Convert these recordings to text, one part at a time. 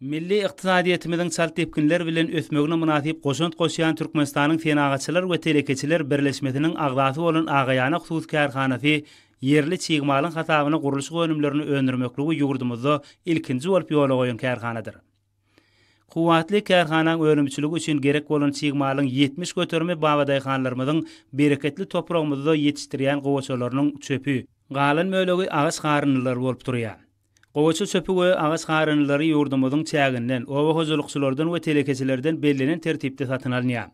Milli iqtisadiyetimizin çalt tepkinler bilen ösmegine münasip goşunt goşýan Türkmenistanyň tenagaçylar we telekeçiler birleşmesiniň agdaty bolan Agaýany Husus Kärhanasy yerli çygmalyň hasabyna guruluş önümlerini öndürmekligi ýurdumyzda ilkinji bolup ýola goýan kärhanadyr. Kuwatly kärhanaň önümçiligi üçin gerek bolan çygmalyň 70 göterme babadyhanlarymyzyň bereketli topragymyzda ýetişdirýän gowaçalarynyň çöpü, galan möylegi ağaç garynlar bolup durýar. Gowaça çöpü we ağaç garynlary ýurdumyzyň çäginden, owa hozurlukçylardan we telekeçilerden bellenen tertipde satyn alınýar.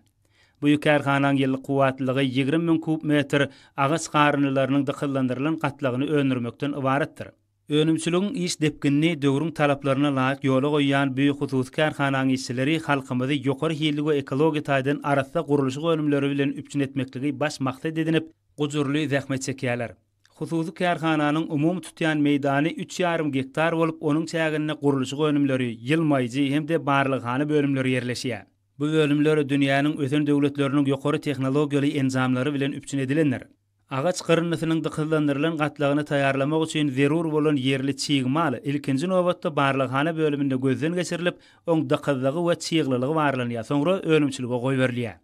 Bu kärhanaň ýyllyk kuwatlylygy 20 000 kub metr ağaç garynlarynyň dykyllandyrylan gatlagyny öndürmekden ibaretdir. Önümçiligiň iş depkinni döwrüň talaplaryna laýyk ýola goýýan büýük hususy kärhanaň işçileri halkymyzy ýokary hili we ekologiýa taýdan arasda guruluş önümleri bilen üpçün etmekligi baş maksat edinip gujurly zähmet çekýärler. Hususy kärhananyň umum tutýan meýdany 3,5 hektar bolup, onuň çägine guruluş önümleri, ýylmaýjy hemde barlyghany bölümleri ýerleşýär. Bu bölümler dünýäniň öten döwletleriniň ýokary tehnologiýaly enzamlary bilen üpçün edilenler. Agaç gyrynlysynyň dykyllandyrylan gatlagyny taýýarlamak üçin zerur bolan yerli çygmaly ilkinji nowatda barlyghany bölüminde gözden geçirilip, oň dykyllygy we çyglylygy barlanýar. Soňra önümçilige goý berilýär.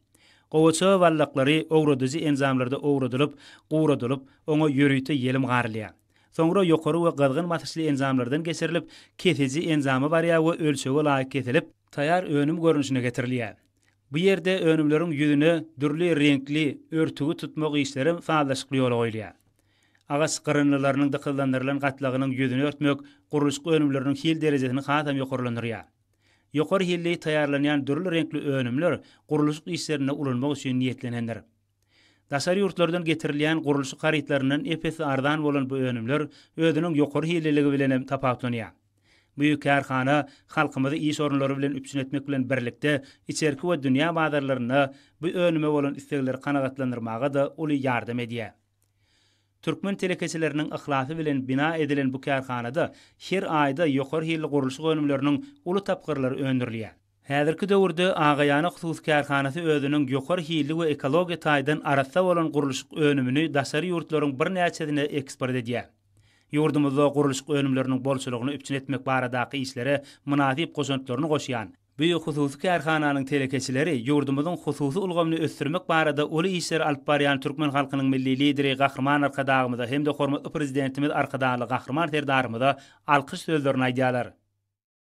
Gowaça wallaklary owradyjy enzamlarda owradylyp, guradylyp, oňa ýörüýte ýelim garylýar. Soňra ýokary we gyrgyn matrysly enzamlardan geçirilip, kesici enzamy barýar we ölçege laýyk kesilip, taýýar önüm görnüşine getirilýär. Bu ýerde önümleriň ýüzüne dürli renkli örtügi tutmak işleri faýdaşly ýola goýulýar. Agaç gyrynlylarynyň dykyllandyrylan gatlagynyň ýüzüni örtmek guruluş önümleriniň hil derejesini hasam ýokarylandyrýar. Ýokary hilli taýýarlanýan dürli renkli önümler guruluş işlerine ulanmak üçin niýetlenendir. Daşary ýurtlardan getirilýän guruluş garytlarynyň epesi ardan bolan bu önümler özüniň ýokary hilliligi bilen tapaklanýar. Bu kärhana halkymyzy iş orunlary bilen üpçün etmek bilen birlikde içerki we dünýä bazarlaryna bu önüme bolan istekleri kanagatlandyrmaga da uly ýardam edýär. Türkmen telekeçileriniň ihlasy bilen bina edilen bu kärhanada her aýda ýokary hilli guruluş önümleriniň uly tapgyrlary öndürilýär. Häzirki döwürde Agaýany Husus Kärhanasy özüniň ýokary hilli we ekologiýa taýdan arasda bolan guruluş önümini daşary ýurtlaryň bir näçesine eksport edýär. Ýurdumyzda guruluş önümleriniň bolçulugyny üpçün etmek baradaky işlere münasip goşuntlaryny goşýan büýük hususy kärhananyň telekeçileri ýurdumyzyň hususy ulgamyny ösdürmek barada uly işler alyp barýan türkmen halkynyň milli lideri Gahrman Arkadagymyza hem de hormatly prezidentimiz Arkadaly Gahrman Serdarymyza alkyş sözlerini aýdýarlar.